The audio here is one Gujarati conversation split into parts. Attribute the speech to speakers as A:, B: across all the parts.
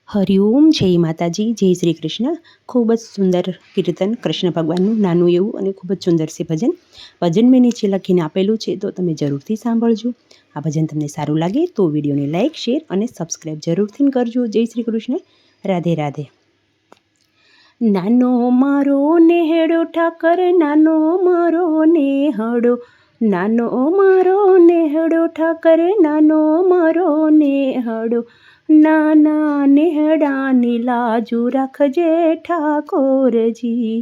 A: હરિઓમ, જય માતાજી, જય શ્રી કૃષ્ણ। ખૂબ જ સુંદર કીર્તન કૃષ્ણ ભગવાનનું, નાનું એવું અને ખૂબ જ સુંદર છે ભજન મેં નીચે લખીને આપેલું છે, તો તમે જરૂરથી સાંભળજો। આ ભજન તમને સારું લાગે તો વિડીયોને લાઇક, શેર અને સબસ્ક્રાઈબ જરૂરથી કરજો। જય શ્રી કૃષ્ણ, રાધે રાધે। નાનો મારો નેહડો ઠાકર, નાનો મારો નેહડો, નાનો મારો નેહડો ઠાકર, નાનો મારો નેહડો, નાના નેહડાની લાજુ રાખજે ઠાકોરજી,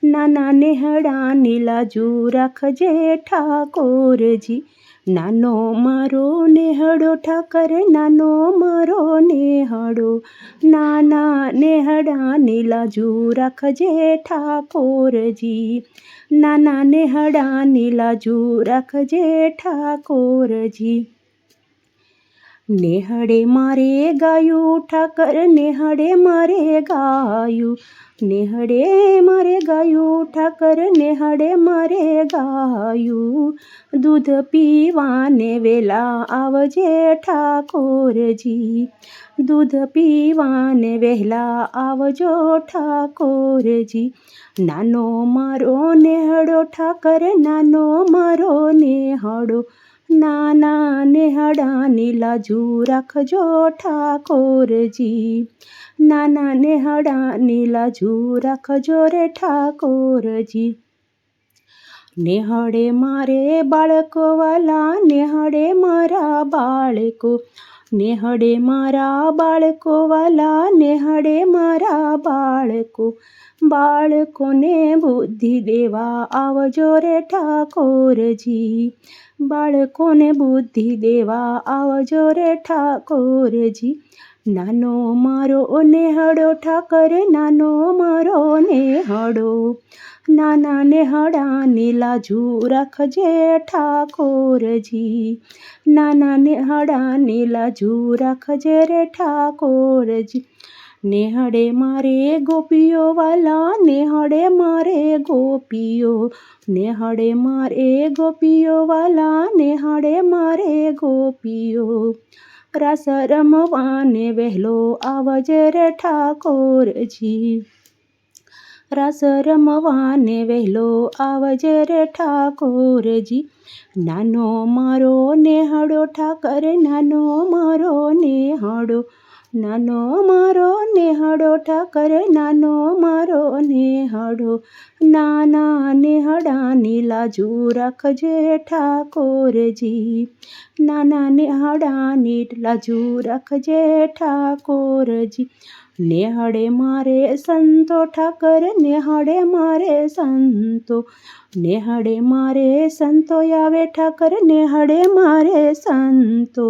A: નાના નેહડાની લાજુ રાખજે ઠાકોરજી, નાનો મારો નેહડો ઠાકર, નાનો મારો નેહડો, નાના નેહડાની લાજુ રાખજે ઠાકોરજી, નાના નેહડાની લાજુ રાખજે ઠાકોરજી। નેહડે મારે ગાયું ઠાકર, નેહડે મારે ગાયું, નેહડે મારે ગાયું ઠાકર, નેહડે મારે ગાયું, દૂધ પીવાને વેલા આવજે ઠાકોરજી, દૂધ પીવાને વહેલા આવજો ઠાકોરજી, નાનો મારો નેહડો ઠાકર, નાનો મારો નેહડો, નાના નેહડાની લાજુ રાખજો ઠાકોરજી, નાના નેહડાની લાજુ રાખજો રે ઠાકોરજી। નેહડે મારે બાળકો વાલા, નેહડે મારા બાળકો, નેહડે મારા બાળકો વાલા, નેહડે મારા બાળકો, બાળકોને બુદ્ધિ દેવા આવજો રે ઠાકોરજી, બાળકોને બુદ્ધિ દેવા આવજો રે ઠાકોરજી, નાનો મારો નેહડો ઠાકર, નાનો મારો નેહડો, નાના નેહડાની લાજુ રાખજે ઠાકોરજી, નાના નેહડાની લાજુ રાખજે રે ઠાકોરજી, નેહડે મારે ગોપીઓ વાલા, નેહડે મારે ગોપીઓ, નેહડે મારે ગોપીઓ વાલા, નેહડે મારે ગોપીઓ, રાસ રમવાને વહેલો આવજે રે ઠાકોરજી, રાસ રમવાને વહેલો આવજે રે ઠાકોરજી, નાનો મારો નેહડો ઠાકર, નાનો મારો નેહડો, નાનો મારો નેહડો ઠાકર, નાનો મારો નેહડો, નાના નેહડાની લાજુ રાખજે ઠાકોરજી, નાના નેહડાની લાજુ રાખજે ઠાકોરજી, નેહડે મારે સંતો ઠાકર, નેહડે મારે સંતો, નેહડે મારે સંતો આવે ઠાકર, નેહડે મારે સંતો।